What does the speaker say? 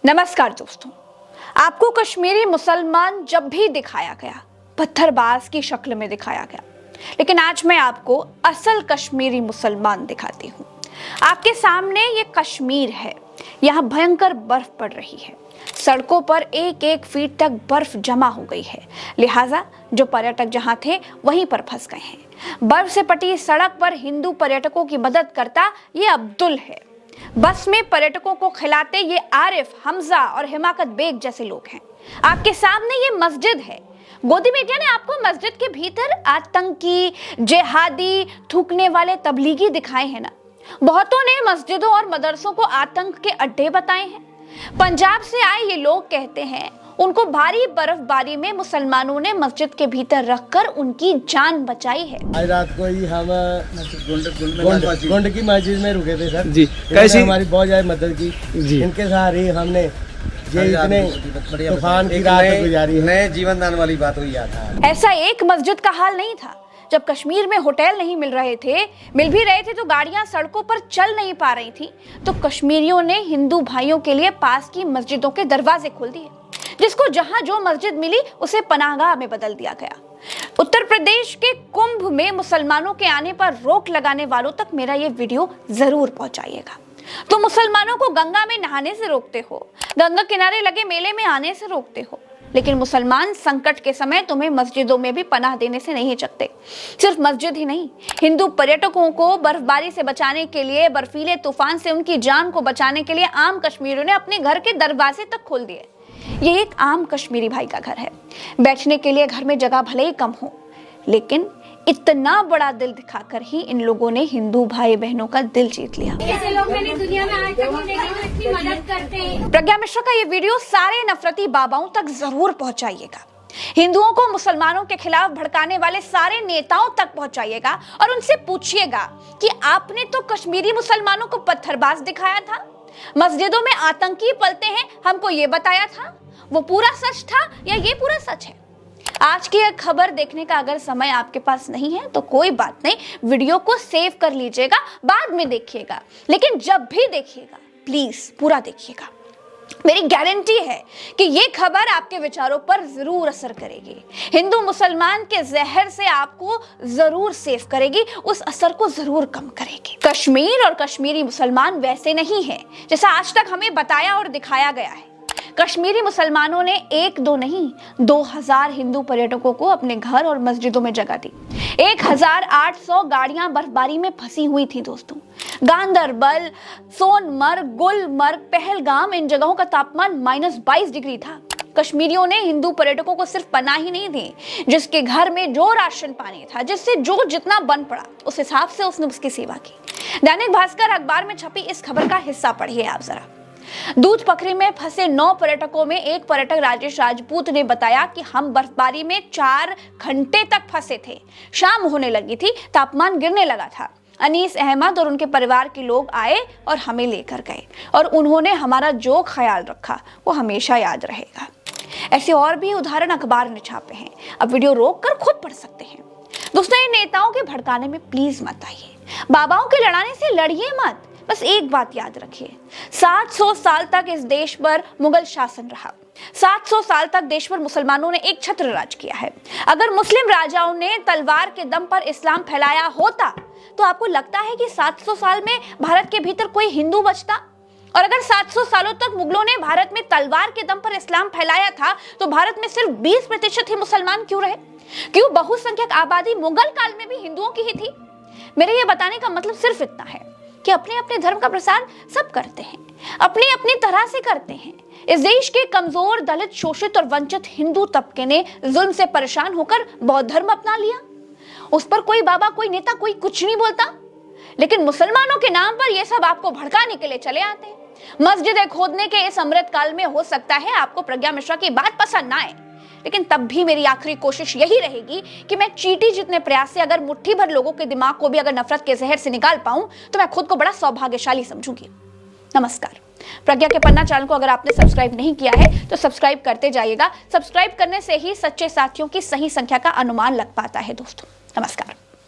नमस्कार दोस्तों, आपको कश्मीरी मुसलमान जब भी दिखाया गया पत्थरबाज की शक्ल में दिखाया गया, लेकिन आज मैं आपको असल कश्मीरी मुसलमान दिखाती हूँ। आपके सामने ये कश्मीर है, यहाँ भयंकर बर्फ पड़ रही है, सड़कों पर 1-1 फीट तक बर्फ जमा हो गई है, लिहाजा जो पर्यटक जहाँ थे वहीं पर फंस गए हैं। बर्फ से पटी सड़क पर हिंदू पर्यटकों की मदद करता ये अब्दुल है। बस में पर्यटकों को खिलाते ये आरिफ, हमजा और हिमाकत बेग जैसे लोग हैं। आपके सामने ये मस्जिद है। गोदी मीडिया ने आपको मस्जिद के भीतर आतंकी, जिहादी, थूकने वाले तबलीगी दिखाए हैं ना। बहुतों ने मस्जिदों और मदरसों को आतंक के अड्डे बताए हैं। पंजाब से आए ये लोग कहते हैं उनको भारी बर्फबारी में मुसलमानों ने मस्जिद के भीतर रखकर उनकी जान बचाई है। आज रात को ही हम गोंड की मस्जिद में रुके थे सर जी। कैसी हमारी बहुत ज्यादा मदद की जी। इनके साथ ही हमने ये इतने तूफान की रात गुजारी है। जीवन दान वाली बात हुई था। ऐसा एक मस्जिद का हाल नहीं था। जब कश्मीर में होटल नहीं मिल भी रहे थे तो गाड़ियां सड़कों पर चल नहीं पा रही थी, तो कश्मीरियों ने हिंदू भाइयों के लिए पास की मस्जिदों के दरवाजे खोल दिए। जिसको जहां जो मस्जिद मिली उसे पनाहगाह में बदल दिया गया। उत्तर प्रदेश के कुंभ में मुसलमानों के आने पर रोक लगाने वालों तक मेरा ये वीडियो जरूर पहुंचाइएगा। तो मुसलमानों को गंगा में नहाने से रोकते हो, गंगा किनारे लगे मेले में आने से रोकते हो, लेकिन मुसलमान संकट के समय तुम्हें मस्जिदों में भी पनाह देने से नहीं हिचकते। सिर्फ मस्जिद ही नहीं, हिंदू पर्यटकों को बर्फबारी से बचाने के लिए, बर्फीले तूफान से उनकी जान को बचाने के लिए आम कश्मीरियों ने अपने घर के दरवाजे तक खोल दिए। ये एक आम कश्मीरी भाई का घर है। बैठने के लिए घर में जगह भले ही कम हो, लेकिन इतना बड़ा दिल दिखाकर ही इन लोगों ने हिंदू भाई बहनों का दिल जीत लिया। ऐसे लोग मैंने दुनिया में आज तक नहीं देखे जो इतनी मदद करते हैं। प्रज्ञा मिश्रा का ये वीडियो सारे नफरती बाबाओं तक जरूर पहुंचाइएगा। हिंदुओं को मुसलमानों के खिलाफ भड़काने वाले सारे नेताओं तक पहुंचाइएगा और उनसे पूछिएगा कि आपने तो कश्मीरी मुसलमानों को पत्थरबाज दिखाया था, मस्जिदों में आतंकी पलते हैं, हमको ये बताया था। वो पूरा सच था या ये पूरा सच है? आज की यह खबर देखने का अगर समय आपके पास नहीं है तो कोई बात नहीं, वीडियो को सेव कर लीजिएगा, बाद में देखिएगा, लेकिन जब भी देखिएगा प्लीज पूरा देखिएगा। मेरी गारंटी है कि ये खबर आपके विचारों पर जरूर असर करेगी, हिंदू मुसलमान के जहर से आपको जरूर सेव करेगी, उस असर को जरूर कम करेगी। कश्मीर और कश्मीरी मुसलमान वैसे नहीं है जैसा आज तक हमें बताया और दिखाया गया है। कश्मीरी मुसलमानों ने 1-2 नहीं 2000 हिंदू पर्यटकों को अपने घर और मस्जिदों में जगह दी। 1800 गाड़ियां बर्फबारी में फंसी हुई थी दोस्तों। गांदरबल, सोनमर्ग, गुलमर्ग, पहलगाम, इन जगहों का तापमान -22 डिग्री था। कश्मीरियों ने हिंदू पर्यटकों को सिर्फ पनाह ही नहीं दी, जिसके घर में जो राशन पानी था, जिससे जो जितना बन पड़ा उस हिसाब से उसने उसकी सेवा की। दैनिक भास्कर अखबार में छपी इस खबर का हिस्सा पढ़िए आप जरा। दूध पखरी में फंसे 9 पर्यटकों में एक पर्यटक राजेश राजपूत ने बताया कि हम बर्फबारी में 4 घंटे तक फंसे थे। शाम होने लगी थी, तापमान गिरने लगा था। अनीस अहमद और उनके परिवार के लोग आए और हमें लेकर गए, और उन्होंने हमारा जो ख्याल रखा वो हमेशा याद रहेगा। ऐसे और भी उदाहरण अखबार ने छापे हैं, अब वीडियो रोक कर खुद पढ़ सकते हैं। दोस्तों, इन नेताओं के भड़काने में प्लीज मत आइए। बाबाओं के लड़ाने से लड़िए मत। बस एक बात याद रखिए, 700 साल तक इस देश पर मुगल शासन रहा। 700 साल तक देश पर मुसलमानों ने एक छत्र राज किया है। अगर मुस्लिम राजाओं ने तलवार के दम पर इस्लाम फैलाया होता तो आपको लगता है कि 700 साल में भारत के भीतर कोई हिंदू बचता? और अगर 700 सालों तक मुगलों ने भारत में तलवार के दम पर इस्लाम फैलाया था तो भारत में सिर्फ 20% ही मुसलमान क्यों रहे? क्यों बहुसंख्यक आबादी मुगल काल में भी हिंदुओं की ही थी? मेरे ये बताने का मतलब सिर्फ इतना है कि अपने अपने धर्म का प्रसार सब करते हैं, अपनी अपनी तरह से करते हैं। इस देश के कमजोर, दलित, शोषित और वंचित हिंदू तबके ने जुल्म से परेशान होकर बौद्ध धर्म अपना लिया। उस पर कोई बाबा, कोई नेता, कोई कुछ नहीं बोलता, लेकिन मुसलमानों के नाम पर ये सब आपको भड़काने के लिए चले आते हैं। मस्जिदें खोदने के इस अमृत काल में हो सकता है आपको प्रज्ञा मिश्रा की बात पसंद ना आए, लेकिन तब भी मेरी आखिरी कोशिश यही रहेगी कि मैं चींटी जितने प्रयास से अगर मुट्ठी भर लोगों के दिमाग को भी अगर नफरत के जहर से निकाल पाऊं तो मैं खुद को बड़ा सौभाग्यशाली समझूंगी। नमस्कार। प्रज्ञा के पन्ना चैनल को अगर आपने सब्सक्राइब नहीं किया है तो सब्सक्राइब करते जाइएगा। सब्सक्राइब करने से ही सच्चे साथियों की सही संख्या का अनुमान लग पाता है दोस्तों। नमस्कार।